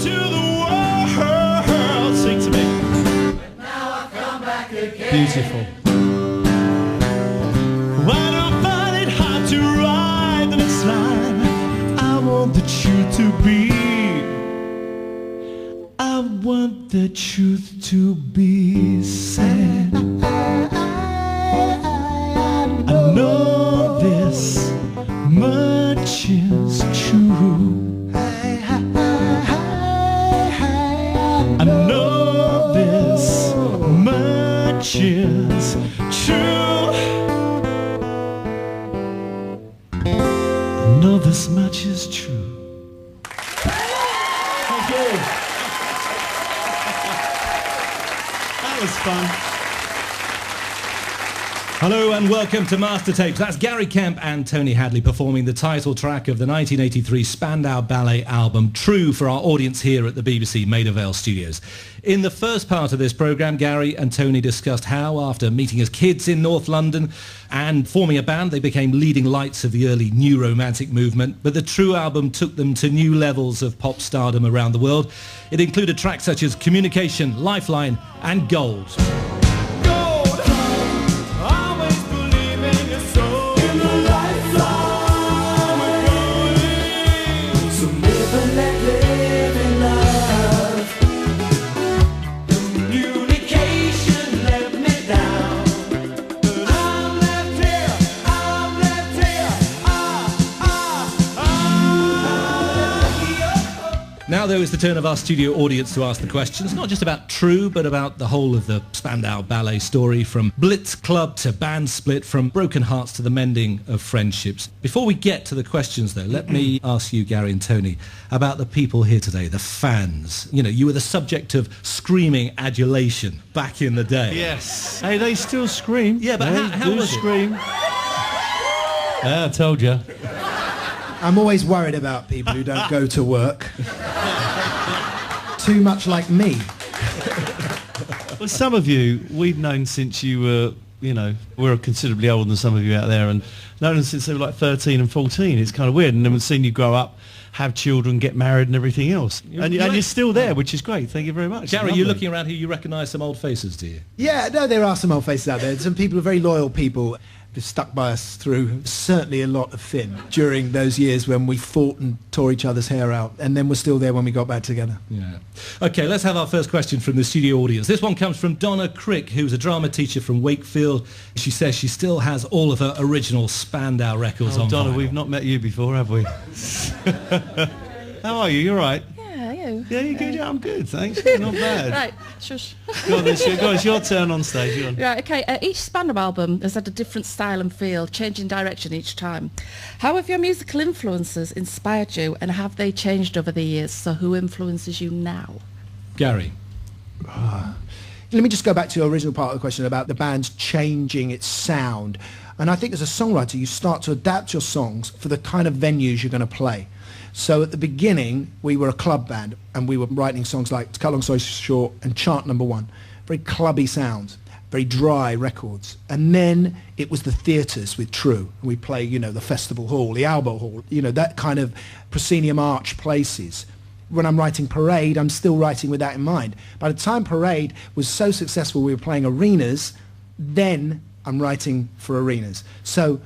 to the world. Sing to me. But now I come back again. Beautiful. I don't find it hard to ride the next line. I want the truth to be. I want the truth to be said. I know this much is true. I know this much is true. I know this much is true. Thank you. That was fun. Hello and welcome to Mastertapes. That's Gary Kemp and Tony Hadley performing the title track of the 1983 Spandau Ballet album, True, for our audience here at the BBC Maida Vale studios. In the first part of this programme, Gary and Tony discussed how, after meeting as kids in North London and forming a band, they became leading lights of the early new romantic movement. But the True album took them to new levels of pop stardom around the world. It included tracks such as Communication, Lifeline and Gold. Now, though, it's the turn of our studio audience to ask the questions, not just about True, but about the whole of the Spandau Ballet story, from Blitz Club to band split, from broken hearts to the mending of friendships. Before we get to the questions, though, let me ask you, Gary and Tony, about the people here today, the fans. You know, you were the subject of screaming adulation back in the day. Yes. Hey, they still scream. Yeah, but how was scream? I told you. I'm always worried about people who don't go to work. Too much like me. Well, some of you, we've known since you were, you know, we're considerably older than some of you out there, and known them since they were like 13 and 14. It's kind of weird. And then we've seen you grow up, have children, get married and everything else. And you're still there, which is great. Thank you very much. Gary, you're looking around here, you recognise some old faces, do you? Yeah, no, there are some old faces out there. Some people are very loyal people. Stuck by us through certainly a lot of thin during those years when we fought and tore each other's hair out, and then we're still there when we got back together. Yeah. Okay, let's have our first question from the studio audience. This one comes from Donna Crick, who's a drama teacher from Wakefield. She says she still has all of her original Spandau records on Donna, vinyl. we've not met you before, have we? How are you? You all right? Yeah, you. Yeah, you're good. Yeah, I'm good, thanks. Not bad. Right, shush. Go on, it's your turn on stage. Go on. Right, okay. Each Spandau album has had a different style and feel, changing direction each time. How have your musical influences inspired you, and have they changed over the years? So who influences you now? Gary. Let me just go back to your original part of the question about the band's changing its sound. And I think as a songwriter, you start to adapt your songs for the kind of venues you're going to play. So at the beginning, we were a club band, and we were writing songs like To Cut Long Story Short and Chart Number One. Very clubby sounds, very dry records. And then it was the theatres with True. We play, you know, the Festival Hall, the Albo Hall, you know, that kind of proscenium arch places. When I'm writing Parade, I'm still writing with that in mind. By the time Parade was so successful, we were playing arenas, then I'm writing for arenas. So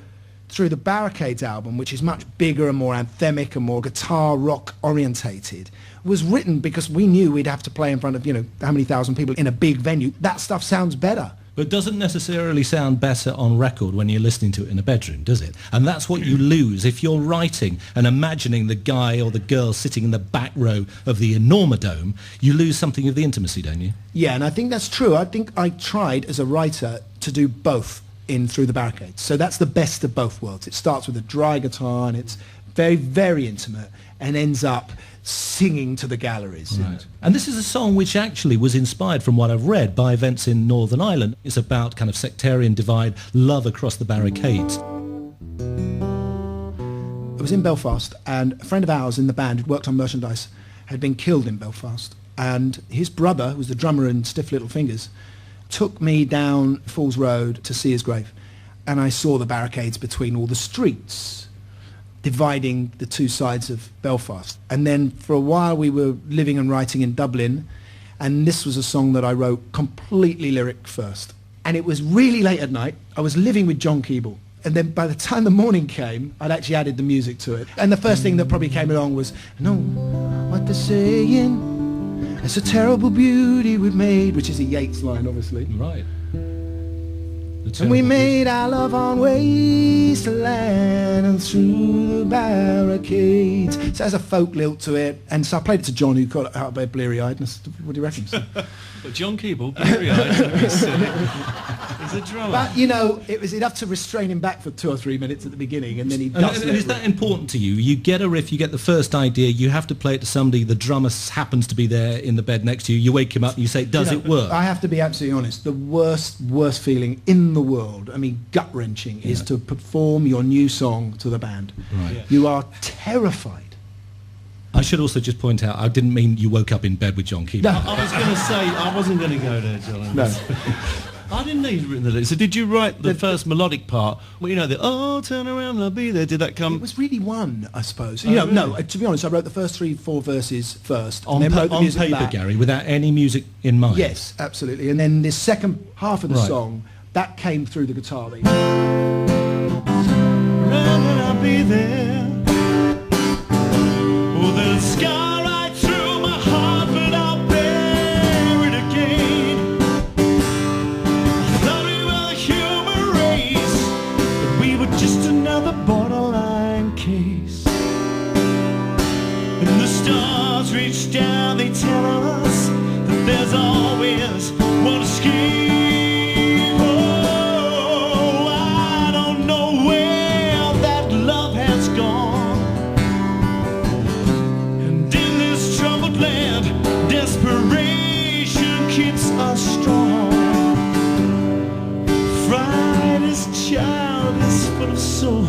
through the Barricades album, which is much bigger and more anthemic and more guitar rock orientated, was written because we knew we'd have to play in front of, you know, how many thousand people in a big venue. That stuff sounds better. But doesn't necessarily sound better on record when you're listening to it in a bedroom, does it? And that's what you lose if you're writing and imagining the guy or the girl sitting in the back row of the Enormodome. You lose something of the intimacy, don't you? Yeah, and I think that's true. I think I tried as a writer to do both in Through the Barricades. So that's the best of both worlds. It starts with a dry guitar and it's very, very intimate and ends up singing to the galleries. Right. And this is a song which actually was inspired, from what I've read, by events in Northern Ireland. It's about kind of sectarian divide, love across the barricades. I was in Belfast, and a friend of ours in the band who'd worked on merchandise had been killed in Belfast. And his brother, who was the drummer in Stiff Little Fingers, took me down Falls Road to see his grave. And I saw the barricades between all the streets. dividing the two sides of Belfast. And then for a while we were living and writing in Dublin, and this was a song that I wrote completely lyric first. And it was really late at night. I was living with John Keeble. And then by the time the morning came, I'd actually added the music to it. And the first thing that probably came along was, "No, what they're saying, it's a terrible beauty we've made," which is a Yeats line, obviously. Right. And we made our love on wasteland and through the barricades. So there's a folk lilt to it. And so I played it to John, who got out of bed bleary-eyed. And I said, "What do you reckon?" But John Keeble, bleary-eyed, he's a drummer. But, you know, it was enough to restrain him back for 2 or 3 minutes at the beginning, and then he And does is that important to you? You get a riff, you get the first idea, you have to play it to somebody, the drummer happens to be there in the bed next to you, you wake him up and you say, does it work? I have to be absolutely honest. The worst feeling in the world, I mean, gut-wrenching, is to perform your new song to the band. Right. Yeah. You are terrified. I should also just point out, I didn't mean you woke up in bed with John Keeble. No. I was going to say, I wasn't going to go there, John. No. I didn't know you'd written the lyrics. So did you write the first melodic part? Well, you know, the "Oh, turn around, I'll be there." Did that come? It was really one, I suppose. Oh, You know, really? no, to be honest, I wrote the first 3-4 verses first. On, and then wrote the on music paper, back. Gary, without any music in mind? Yes, absolutely. And then the second half of the Right. song, that came through the guitar lead. Around and I'll be there. Oh, there's a scar right through my heart, but I'll bear it again. I thought we were the human race, but we were just another borderline case. And the stars reach down, they tell us that there's always one escape. Oh, I don't know where that love has gone. And in this troubled land, desperation keeps us strong. Fright is childish, full of soul.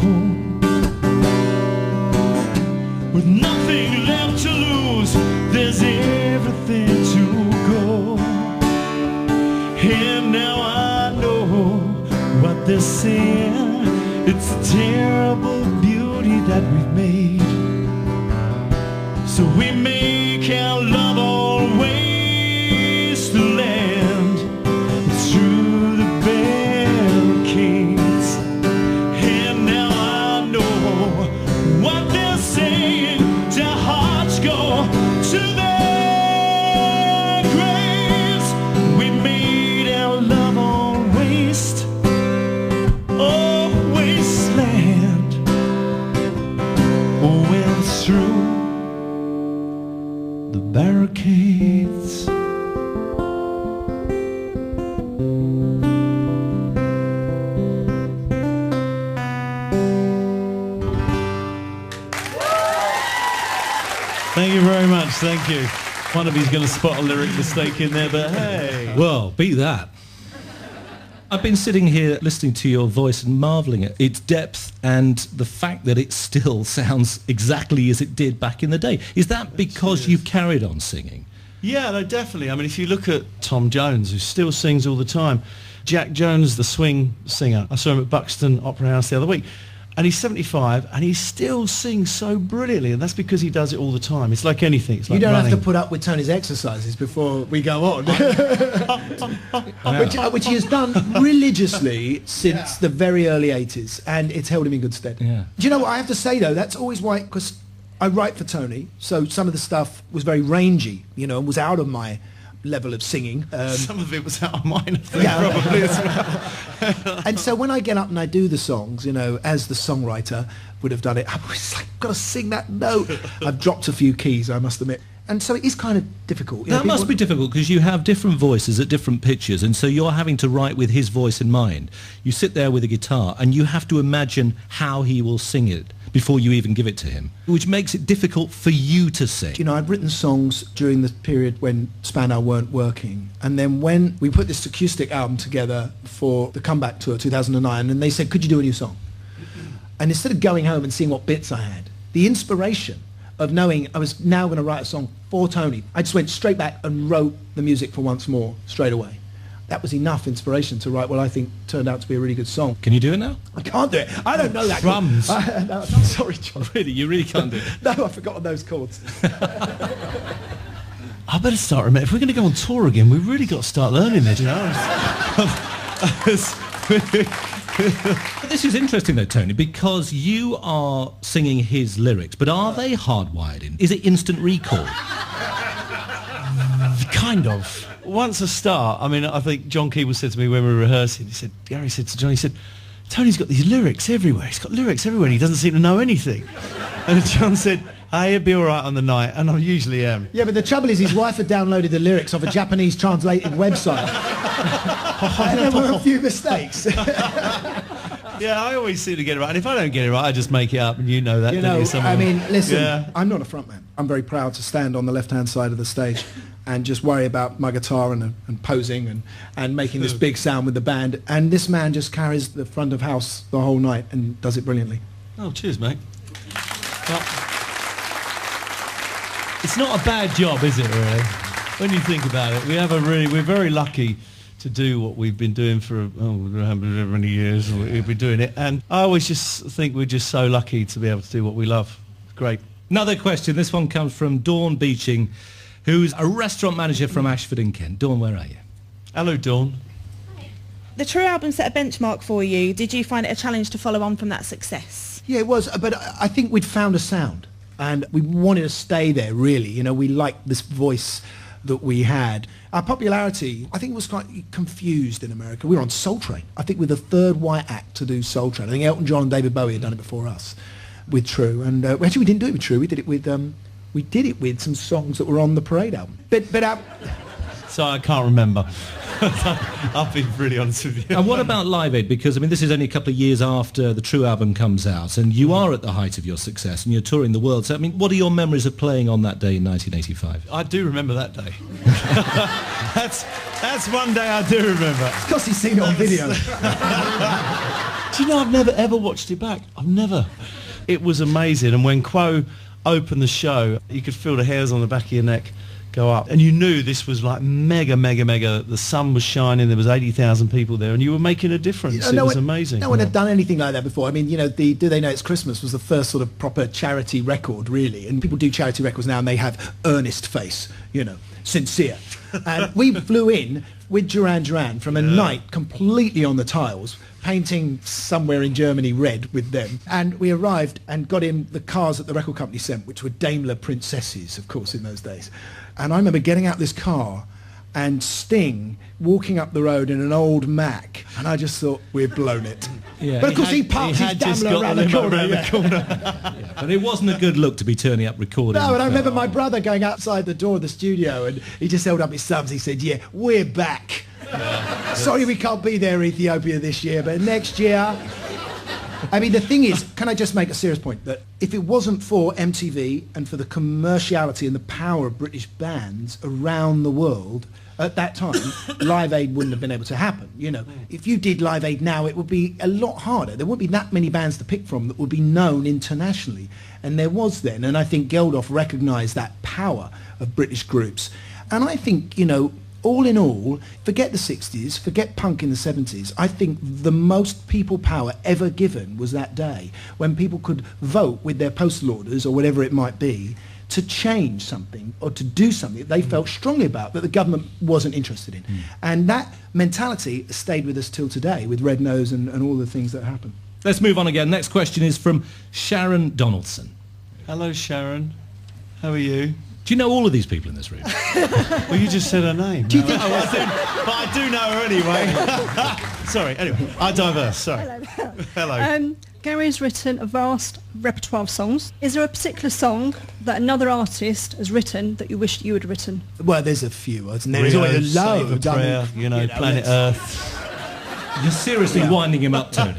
With nothing left to lose, there's everything to go. And now I know what they're saying. It's a terrible beauty that we've made. So we make our love always the land through the barricades. And now I know what they're saying. Our hearts go to their graves. We made our love on waste, oh wasteland. Went through the barricades. Thank you very much, thank you. One of you's going to spot a lyric mistake in there, but hey. Well, be that. I've been sitting here listening to your voice and marvelling at its depth and the fact that it still sounds exactly as it did back in the day. Is that because you've carried on singing? Yeah, no, definitely. I mean, if you look at Tom Jones, who still sings all the time, Jack Jones, the swing singer, I saw him at Buxton Opera House the other week, and he's 75 and he still sings so brilliantly, and that's because he does it all the time. It's like anything. It's like You don't running. have to put up with Tony's exercises before we go on. which he has done religiously since the very early 80s, and it's held him in good stead. Yeah. Do you know what I have to say, though? That's always why, because I write for Tony, so some of the stuff was very rangy, you know, and was out of my level of singing. Some of it was out of mine, I think, Yeah. probably as well. And so when I get up and I do the songs, you know, as the songwriter would have done it, I'm always like, got to sing that note. I've dropped a few keys, I must admit. And so it is kind of difficult. You know, That must be difficult because you have different voices at different pitches, and so you're having to write with his voice in mind. You sit there with a guitar and you have to imagine how he will sing it before you even give it to him, which makes it difficult for you to sing. You know, I'd written songs during the period when Spandau weren't working. And then when we put this acoustic album together for the comeback tour, 2009, and they said, could you do a new song? And instead of going home and seeing what bits I had, the inspiration of knowing I was now going to write a song for Tony, I just went straight back and wrote the music for Once More straight away. that was enough inspiration to write what I think turned out to be a really good song. Can you do it now? I can't do it. I don't know that. Drums. No, sorry, John. Really? You really can't do it? No, I've forgotten those chords. I better start remembering. If we're going to go on tour again, we've really got to start learning this, you know. But this is interesting though, Tony, because you are singing his lyrics, but are they hardwired in? Is it instant recall? Kind of. Once I start, I mean, I think John Keeble said to me when we were rehearsing, Gary said to John, he said, Tony's got these lyrics everywhere. He's got lyrics everywhere and he doesn't seem to know anything. And John said, he'll be all right on the night, and I usually am. Yeah, but the trouble is his wife had downloaded the lyrics off a Japanese translated website. And there were a few mistakes. Yeah, I always seem to get it right. And if I don't get it right, I just make it up, and you know that, don't you? I mean, listen, Yeah. I'm not a frontman. I'm very proud to stand on the left-hand side of the stage and just worry about my guitar and posing and making this big sound with the band. And this man just carries the front of house the whole night and does it brilliantly. Oh, cheers, mate. Well, it's not a bad job, is it, really? When you think about it, we're very lucky to do what we've been doing for however many years we've been doing it, and I always just think we're just so lucky to be able to do what we love. It's great. Another question. This one comes from Dawn Beeching, who's a restaurant manager from Ashford in Kent. Dawn, where are you? Hello, Dawn. The True album set a benchmark for you. Did you find it a challenge to follow on from that success? Yeah, it was, but I think we'd found a sound and we wanted to stay there, really. You know, we liked this voice that we had. Our popularity, I think, was quite confused in America. We were on Soul Train. I think we're the third white act to do Soul Train. I think Elton John and David Bowie had done it before us with True. And actually, we didn't do it with True. We did it with some songs that were on the Parade album. But So I can't remember. I'll be really honest with you. And what about Live Aid? Because, I mean, this is only a couple of years after the True album comes out, and you are at the height of your success, and you're touring the world. So, I mean, what are your memories of playing on that day in 1985? I do remember that day. That's one day I do remember. because he's seen it on video. Do you know, I've never ever watched it back. I've never. It was amazing, and when Quo opened the show, you could feel the hairs on the back of your neck go up, and you knew this was like mega. The sun was shining, there was 80,000 people there, and you were making a difference. It was amazing. No one had done anything like that before. I mean, you know, the Do They Know It's Christmas was the first sort of proper charity record, really, and people do charity records now and they have earnest face, you know, sincere. And we flew in with Duran Duran from a night completely on the tiles, painting somewhere in Germany red with them. And we arrived and got in the cars that the record company sent, which were Daimler Princesses, of course, in those days. And I remember getting out this car and Sting walking up the road in an old Mac, and I just thought, we've blown it. Yeah. But of course he parked his Daimler around the corner. But it wasn't a good look to be turning up recording. No, and I remember my brother going outside the door of the studio and he just held up his thumbs. He said, yeah, we're back. Sorry we can't be there, Ethiopia, this year, but next year... I mean, the thing is, can I just make a serious point, that if it wasn't for MTV and for the commerciality and the power of British bands around the world at that time, Live Aid wouldn't have been able to happen. You know, if you did Live Aid now, it would be a lot harder. There wouldn't be that many bands to pick from that would be known internationally. And there was then, and I think Geldof recognised that power of British groups. And I think, you know, all in all, forget the 60s, forget punk in the 70s, I think the most people power ever given was that day when people could vote with their postal orders or whatever it might be to change something or to do something that they felt strongly about that the government wasn't interested in. And that mentality stayed with us till today with Red Nose and all the things that happened. Let's move on again. Next question is from Sharon Donaldson. Hello, Sharon. How are you? Do you know all of these people in this room? Well, you just said her name. Do you think... But I do know her anyway. Sorry, anyway, I diverse, sorry. Hello. Gary's written a vast repertoire of songs. Is there a particular song that another artist has written that you wished you had written? Well, there's a few, isn't there? There's always a load. Prayer, you know, Planet Earth. You're seriously winding him up, Tony.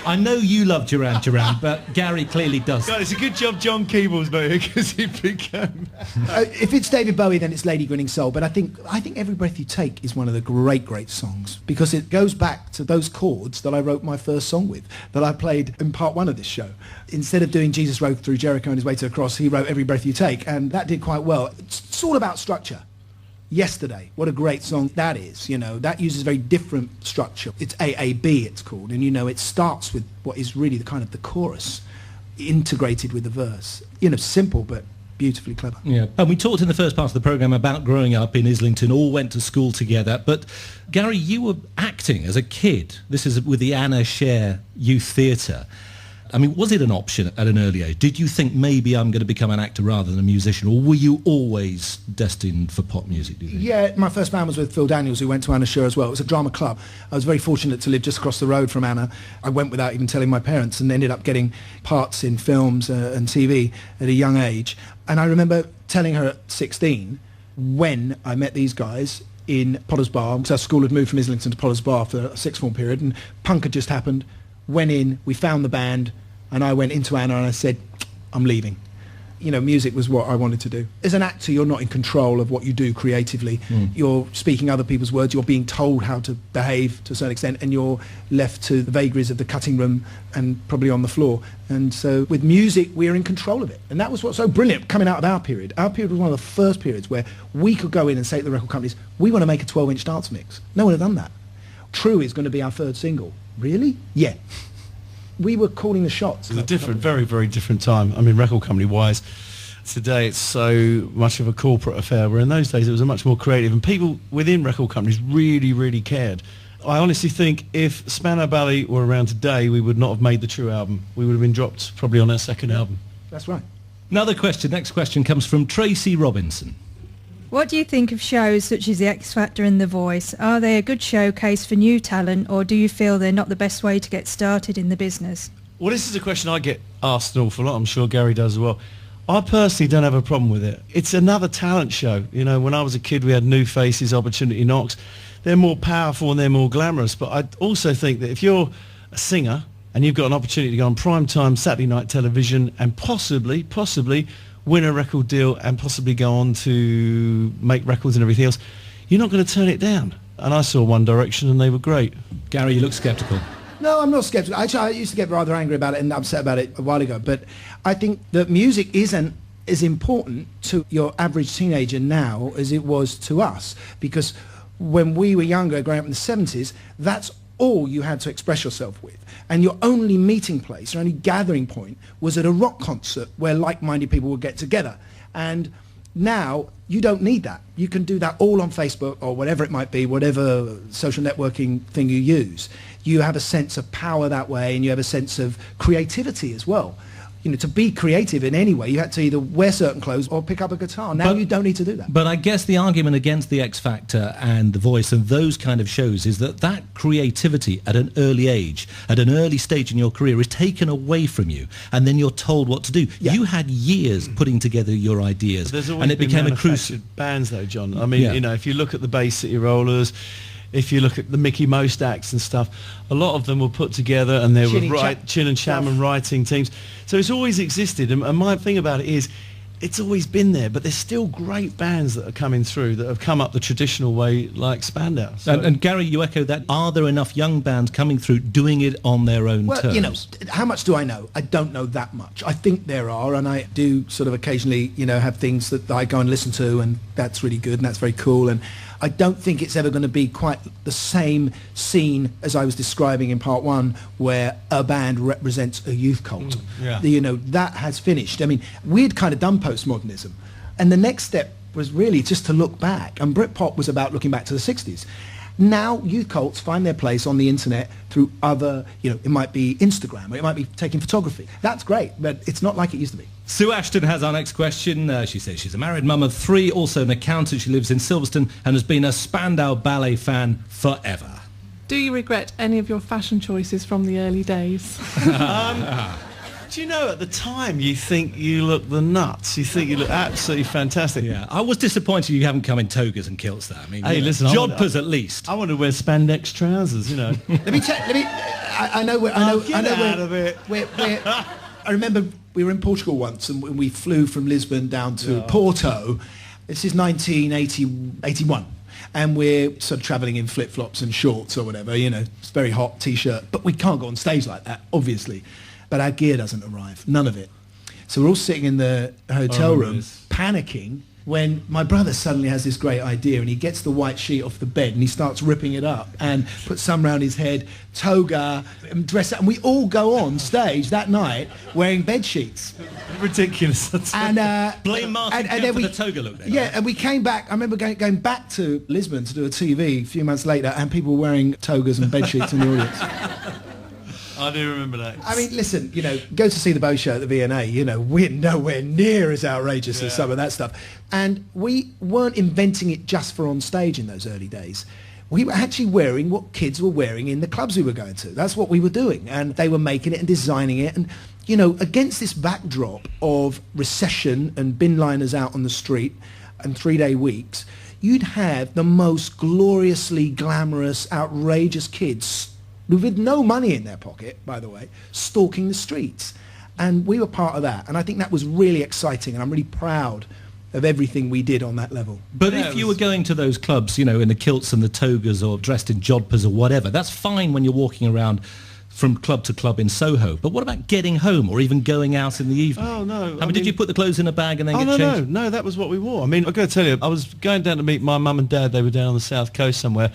I know you love Duran Duran, but Gary clearly does. God, it's a good job John Keeble's not here because he became... If it's David Bowie, then it's Lady Grinning Soul. But I think Every Breath You Take is one of the great songs because it goes back to those chords that I wrote my first song with, that I played in part one of this show. Instead of doing Jesus Rode Through Jericho on His Way to the Cross, he wrote Every Breath You Take, and that did quite well. It's all about structure. Yesterday, what a great song that is. That uses a very different structure. It's AAB, it's called, and it starts with what is really the chorus integrated with the verse. Simple but beautifully clever. Yeah, and we talked in the first part of the programme about growing up in Islington, all went to school together. But Gary, you were acting as a kid. This is with the Anna Scher Youth Theatre. I mean, was it an option at an early age? Did you think maybe I'm going to become an actor rather than a musician, or were you always destined for pop music, do you think? Yeah, my first band was with Phil Daniels, who went to Anna Scher as well. It was a drama club. I was very fortunate to live just across the road from Anna. I went without even telling my parents and ended up getting parts in films and TV at a young age. And I remember telling her at 16, when I met these guys in Potter's Bar, because our school had moved from Islington to Potter's Bar for a sixth form period, and punk had just happened, went in, we found the band, and I went into Anna and I said, I'm leaving. Music was what I wanted to do. As an actor, you're not in control of what you do creatively. You're speaking other people's words, you're being told how to behave to a certain extent, and you're left to the vagaries of the cutting room and probably on the floor. And so with music, we're in control of it. And that was what's so brilliant coming out of our period. Our period was one of the first periods where we could go in and say to the record companies, we want to make a 12-inch dance mix. No one had done that. True is going to be our third single. Really? Yeah. We were calling the shots. It's a different, very, very different time. I mean, record company-wise, today it's so much of a corporate affair, where in those days it was a much more creative, and people within record companies really, really cared. I honestly think if Spandau Ballet were around today, we would not have made the True album. We would have been dropped probably on our second album. That's right. Next question comes from Tracy Robinson. What do you think of shows such as The X Factor and The Voice? Are they a good showcase for new talent, or do you feel they're not the best way to get started in the business? Well, this is a question I get asked an awful lot. I'm sure Gary does as well. I personally don't have a problem with it. It's another talent show. When I was a kid, we had New Faces, Opportunity Knocks. They're more powerful and they're more glamorous. But I also think that if you're a singer and you've got an opportunity to go on primetime Saturday night television and possibly win a record deal and possibly go on to make records and everything else, you're not going to turn it down. And I saw One Direction and they were great. Gary, you look sceptical. No, I'm not sceptical. Actually, I used to get rather angry about it and upset about it a while ago. But I think that music isn't as important to your average teenager now as it was to us. Because when we were younger, growing up in the 70s, that's all you had to express yourself with. And your only meeting place, your only gathering point was at a rock concert where like-minded people would get together. And now you don't need that. You can do that all on Facebook or whatever it might be, whatever social networking thing you use. You have a sense of power that way, and you have a sense of creativity as well. To be creative in any way, you had to either wear certain clothes or pick up a guitar. Now you don't need to do that. But I guess the argument against the X Factor and The Voice and those kind of shows is that creativity at an early age, at an early stage in your career, is taken away from you, and then you're told what to do. Yeah. You had years putting together your ideas, and it became a crucial bands, though, John. I mean, if you look at the Bay City Rollers, if you look at the Mickey Most acts and stuff, a lot of them were put together and they were Chin and Chapman writing teams. So it's always existed. And my thing about it is, it's always been there, but there's still great bands that are coming through that have come up the traditional way, like Spandau. So. And Gary, you echo that. Are there enough young bands coming through doing it on their own terms? How much do I know? I don't know that much. I think there are, and I do sort of occasionally, have things that I go and listen to, and that's really good, and that's very cool. And I don't think it's ever going to be quite the same scene as I was describing in part one, where a band represents a youth cult. That has finished. I mean, we'd kind of done postmodernism, and the next step was really just to look back, and Britpop was about looking back to the 60s. Now youth cults find their place on the internet through other, it might be Instagram, or it might be taking photography. That's great, but it's not like it used to be. Sue Ashton has our next question. She says she's a married mum of 3, also an accountant. She lives in Silverstone and has been a Spandau Ballet fan forever. Do you regret any of your fashion choices from the early days? Do you know, at the time you think you look the nuts. You think you look absolutely fantastic. Yeah, I was disappointed you haven't come in togas and kilts there. I mean, hey, listen, jodhpurs at least. I want to wear spandex trousers, I know where out of it. I remember we were in Portugal once, and we flew from Lisbon down to Porto. This is 1981. And we're sort of travelling in flip-flops and shorts or whatever, it's very hot, T-shirt. But we can't go on stage like that, obviously. But our gear doesn't arrive, none of it. So we're all sitting in the hotel room, panicking, when my brother suddenly has this great idea and he gets the white sheet off the bed and he starts ripping it up and puts some round his head, toga, and dress up, and we all go on stage that night wearing bed sheets. Ridiculous. And Blame Martin Kemp for the toga look then. Yeah, and we came back. I remember going back to Lisbon to do a TV a few months later, and people were wearing togas and bed sheets in the audience. I do remember that. I mean, listen, go to see the Bow Show at the V&A, we're nowhere near as outrageous as some of that stuff. And we weren't inventing it just for on stage in those early days. We were actually wearing what kids were wearing in the clubs we were going to. That's what we were doing. And they were making it and designing it. And, against this backdrop of recession and bin liners out on the street and 3-day weeks, you'd have the most gloriously glamorous, outrageous kids with no money in their pocket, by the way, stalking the streets. And we were part of that. And I think that was really exciting. And I'm really proud of everything we did on that level. But if you were going to those clubs, in the kilts and the togas or dressed in jodhpurs or whatever, that's fine when you're walking around from club to club in Soho. But what about getting home or even going out in the evening? Oh, no. I mean, did you put the clothes in a bag and then get changed? No, that was what we wore. I mean, I've got to tell you, I was going down to meet my mum and dad. They were down on the south coast somewhere.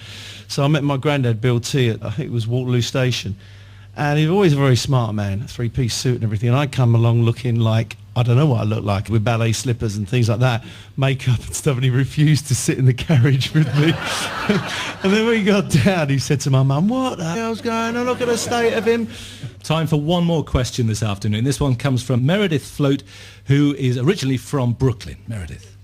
So I met my granddad, Bill T, at, I think it was Waterloo Station. And he was always a very smart man, three-piece suit and everything. And I come along looking like, I don't know what I look like, with ballet slippers and things like that, makeup and stuff, and he refused to sit in the carriage with me. And then when he got down, he said to my mum, what the hell's going on? Look at the state of him. Time for one more question this afternoon. This one comes from Meredith Float, who is originally from Brooklyn. Meredith.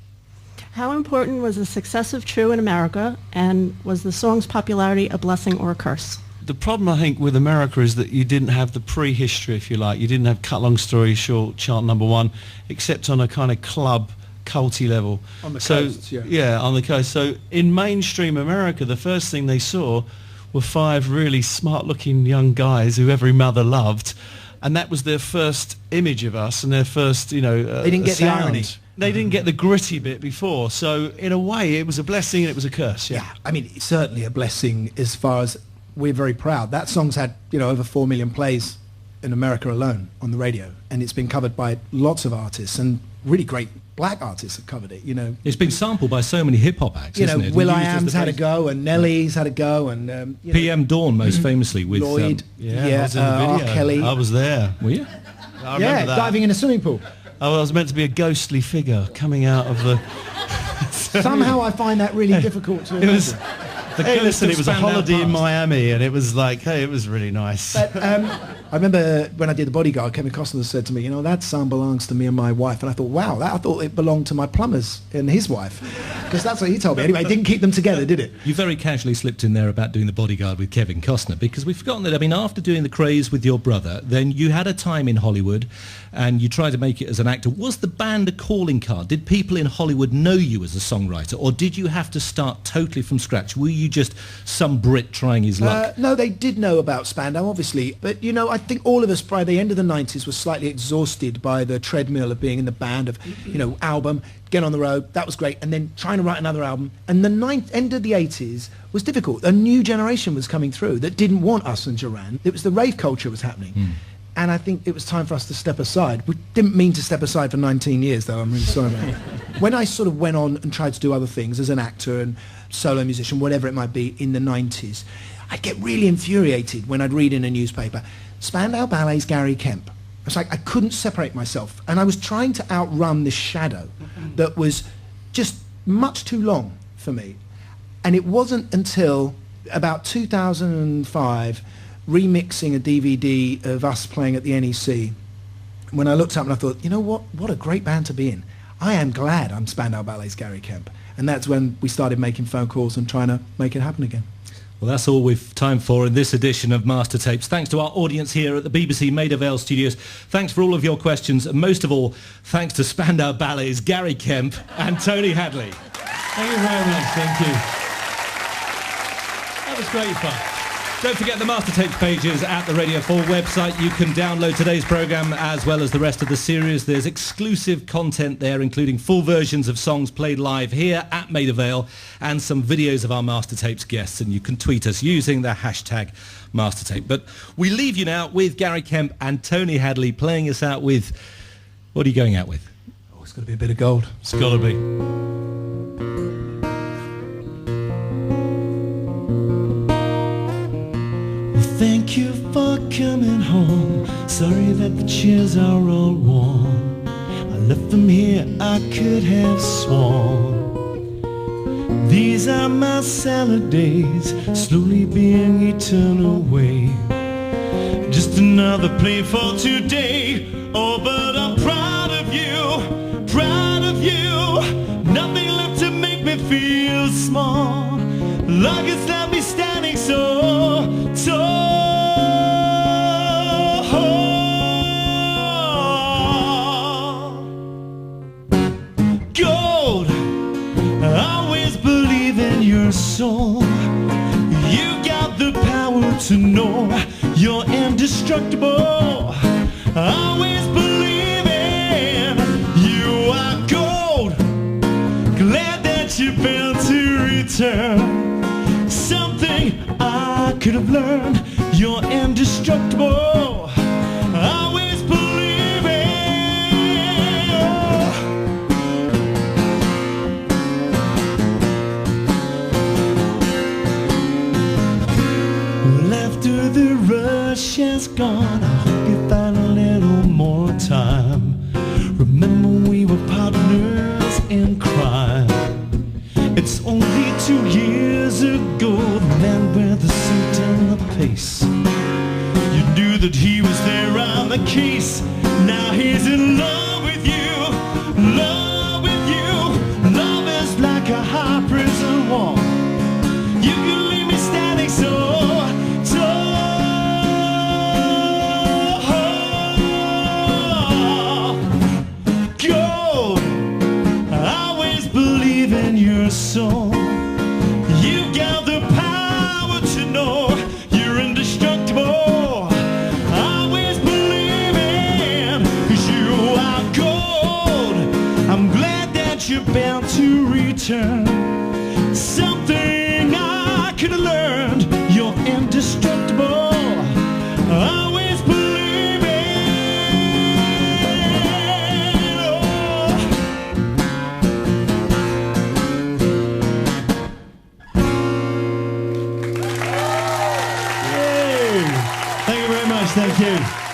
How important was the success of True in America, and was the song's popularity a blessing or a curse? The problem, I think, with America is that you didn't have the prehistory, if you like. You didn't have Cut Long Story Short, chart #1, except on a kind of club, culty level. On the coast, yeah. Yeah, on the coast. So in mainstream America, the first thing they saw were 5 really smart-looking young guys who every mother loved, and that was their first image of us and their first, they didn't get the irony. They didn't get the gritty bit before. So in a way, it was a blessing and it was a curse. Yeah, I mean, it's certainly a blessing as far as we're very proud. That song's had, over 4 million plays in America alone on the radio, and it's been covered by lots of artists, and really great black artists have covered it. It's been sampled by so many hip hop acts, isn't it? will.i.am's had a go, and Nelly's had a go, and PM Dawn most famously with Lloyd, I was in the R. video. Kelly. I was there. Were you? I remember that. Diving in a swimming pool. I was meant to be a ghostly figure coming out of the... Somehow I find that really difficult to imagine. Hey, listen, it was a Spandau holiday in Ballet. Miami, and it was like, hey, it was really nice. But I remember when I did The Bodyguard, Kevin Costner said to me, that song belongs to me and my wife. And I thought, wow, I thought it belonged to my plumbers and his wife. Because that's what he told me. Anyway, it didn't keep them together, did it? You very casually slipped in there about doing The Bodyguard with Kevin Costner, because we've forgotten that, after doing The Craze with your brother, then you had a time in Hollywood and you tried to make it as an actor. Was the band a calling card? Did people in Hollywood know you as a songwriter, or did you have to start totally from scratch? Were you just some Brit trying his luck? No, they did know about Spandau, obviously. But, I think all of us by the end of the 90s were slightly exhausted by the treadmill of being in the band, of, album, get on the road, that was great, and then trying to write another album. And the end of the 80s was difficult. A new generation was coming through that didn't want us and Duran. It was the rave culture was happening. And I think it was time for us to step aside. We didn't mean to step aside for 19 years, though. I'm really sorry about it. When I sort of went on and tried to do other things as an actor and solo musician, whatever it might be, in the 90s, I'd get really infuriated when I'd read in a newspaper, Spandau Ballet's Gary Kemp. It's like I couldn't separate myself. And I was trying to outrun this shadow that was just much too long for me. And it wasn't until about 2005, remixing a DVD of us playing at the NEC, when I looked up and I thought, what a great band to be in. I am glad I'm Spandau Ballet's Gary Kemp. And that's when we started making phone calls and trying to make it happen again. Well, that's all we've time for in this edition of Mastertapes. Thanks to our audience here at the BBC Maida Vale studios. Thanks for all of your questions. And most of all, thanks to Spandau Ballet's Gary Kemp and Tony Hadley. Thank you very much. Thank you. That was great fun. Don't forget the Mastertapes pages at the Radio 4 website. You can download today's programme as well as the rest of the series. There's exclusive content there, including full versions of songs played live here at Maida Vale and some videos of our Mastertapes guests. And you can tweet us using the hashtag Mastertape. But we leave you now with Gary Kemp and Tony Hadley playing us out with... What are you going out with? Oh, it's got to be a bit of gold. It's got to be. Thank you for coming home. Sorry that the chairs are all warm. I left them here, I could have sworn. These are my salad days, slowly being eaten away. Just another play for today. Oh, but I'm proud of you, proud of you. Nothing left to make me feel small. Luck has left me standing so tall. Gold, I always believe in your soul. You got the power to know you're indestructible. I always believe in you are gold. Glad that you failed to return. Something I could have learned. You're indestructible. I always believe in. Well, after the rush has gone, I hope you find a little more time. Remember we were partners in crime. It's only 2 years ago, the man with the suit and the pace. You knew that he was there on the case. Now he's in love with you, love with you. Love is like a high prison wall. You can leave me standing so tall. Gold, I always believe in your soul. You got the power to know you're indestructible. I always believe in, 'cause you are gold. I'm glad that you're bound to return. Something I could have learned. You're indestructible. I always believe in. Thank you very much. Thank you.